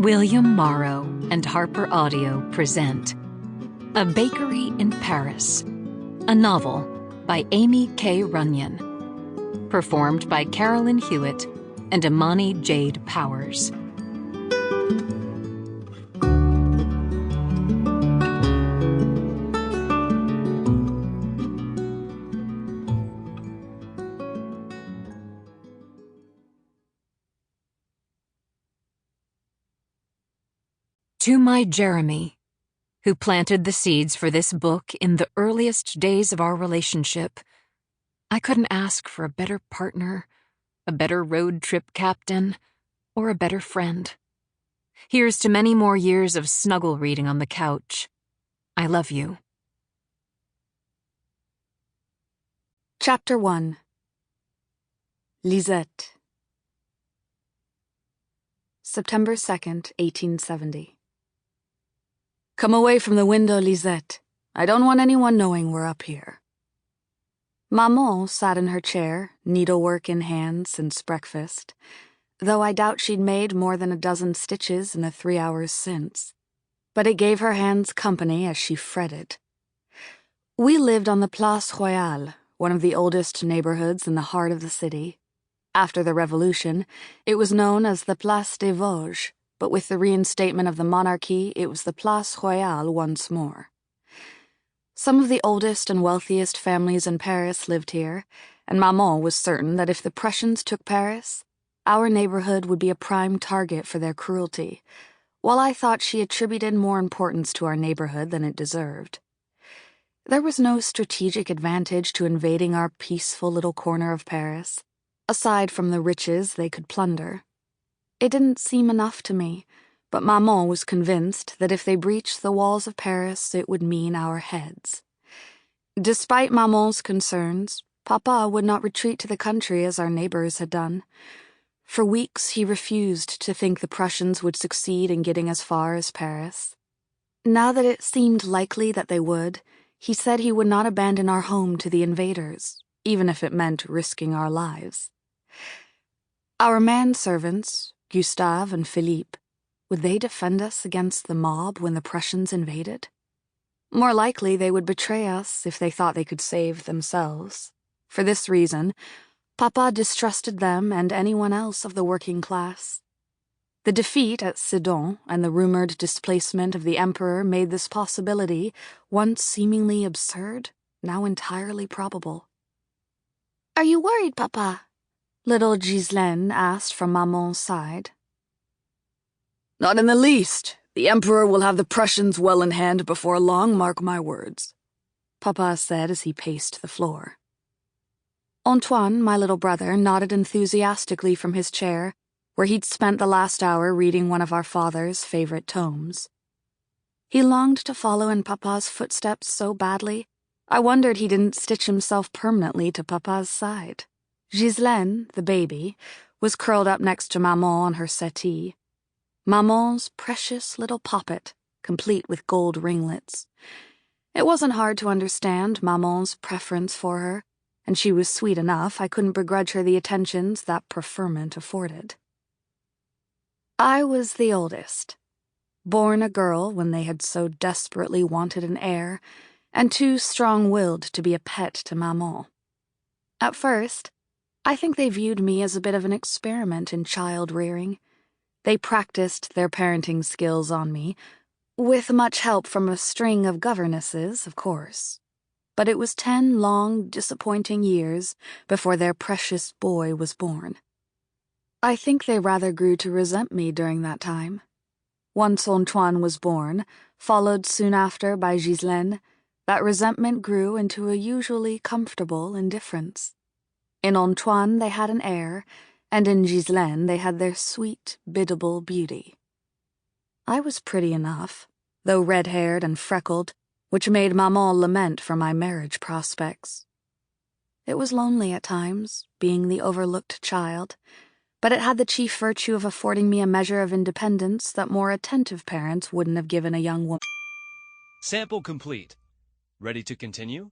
William Morrow and HarperAudio present A Bakery in Paris, a novel by Aimie K. Runyan, performed by Carolyn Hewitt and Imani Jade Powers. To my Jeremy, who planted the seeds for this book in the earliest days of our relationship, I couldn't ask for a better partner, a better road trip captain, or a better friend. Here's to many more years of snuggle reading on the couch. I love you. Chapter 1. Lisette. September 2nd, 1870. Come away from the window, Lisette. I don't want anyone knowing we're up here. Maman sat in her chair, needlework in hand since breakfast, though I doubt she'd made more than a dozen stitches in the 3 hours since. But it gave her hands company as she fretted. We lived on the Place Royale, one of the oldest neighborhoods in the heart of the city. After the Revolution, it was known as the Place des Vosges, but with the reinstatement of the monarchy, it was the Place Royale once more. Some of the oldest and wealthiest families in Paris lived here, and Maman was certain that if the Prussians took Paris, our neighborhood would be a prime target for their cruelty, while I thought she attributed more importance to our neighborhood than it deserved. There was no strategic advantage to invading our peaceful little corner of Paris, aside from the riches they could plunder. It didn't seem enough to me, but Maman was convinced that if they breached the walls of Paris, it would mean our heads. Despite Maman's concerns, Papa would not retreat to the country as our neighbors had done. For weeks he refused to think the Prussians would succeed in getting as far as Paris. Now that it seemed likely that they would, he said he would not abandon our home to the invaders, even if it meant risking our lives. Our manservants, Gustave and Philippe, would they defend us against the mob when the Prussians invaded? More likely they would betray us if they thought they could save themselves. For this reason, Papa distrusted them and anyone else of the working class. The defeat at Sedan and the rumored displacement of the emperor made this possibility, once seemingly absurd, now entirely probable. "Are you worried, Papa?" little Ghislaine asked from Maman's side. "Not in the least. The Emperor will have the Prussians well in hand before long, mark my words," Papa said as he paced the floor. Antoine, my little brother, nodded enthusiastically from his chair, where he'd spent the last hour reading one of our father's favorite tomes. He longed to follow in Papa's footsteps so badly, I wondered he didn't stitch himself permanently to Papa's side. Ghislaine, the baby, was curled up next to Maman on her settee. Maman's precious little poppet, complete with gold ringlets. It wasn't hard to understand Maman's preference for her, and she was sweet enough I couldn't begrudge her the attentions that preferment afforded. I was the oldest, born a girl when they had so desperately wanted an heir, and too strong-willed to be a pet to Maman. At first, I think they viewed me as a bit of an experiment in child-rearing. They practiced their parenting skills on me, with much help from a string of governesses, of course. But it was 10 long, disappointing years before their precious boy was born. I think they rather grew to resent me during that time. Once Antoine was born, followed soon after by Ghislaine, that resentment grew into a usually comfortable indifference. In Antoine they had an heir, and in Ghislaine they had their sweet, biddable beauty. I was pretty enough, though red-haired and freckled, which made Maman lament for my marriage prospects. It was lonely at times, being the overlooked child, but it had the chief virtue of affording me a measure of independence that more attentive parents wouldn't have given a young woman. Sample complete. Ready to continue?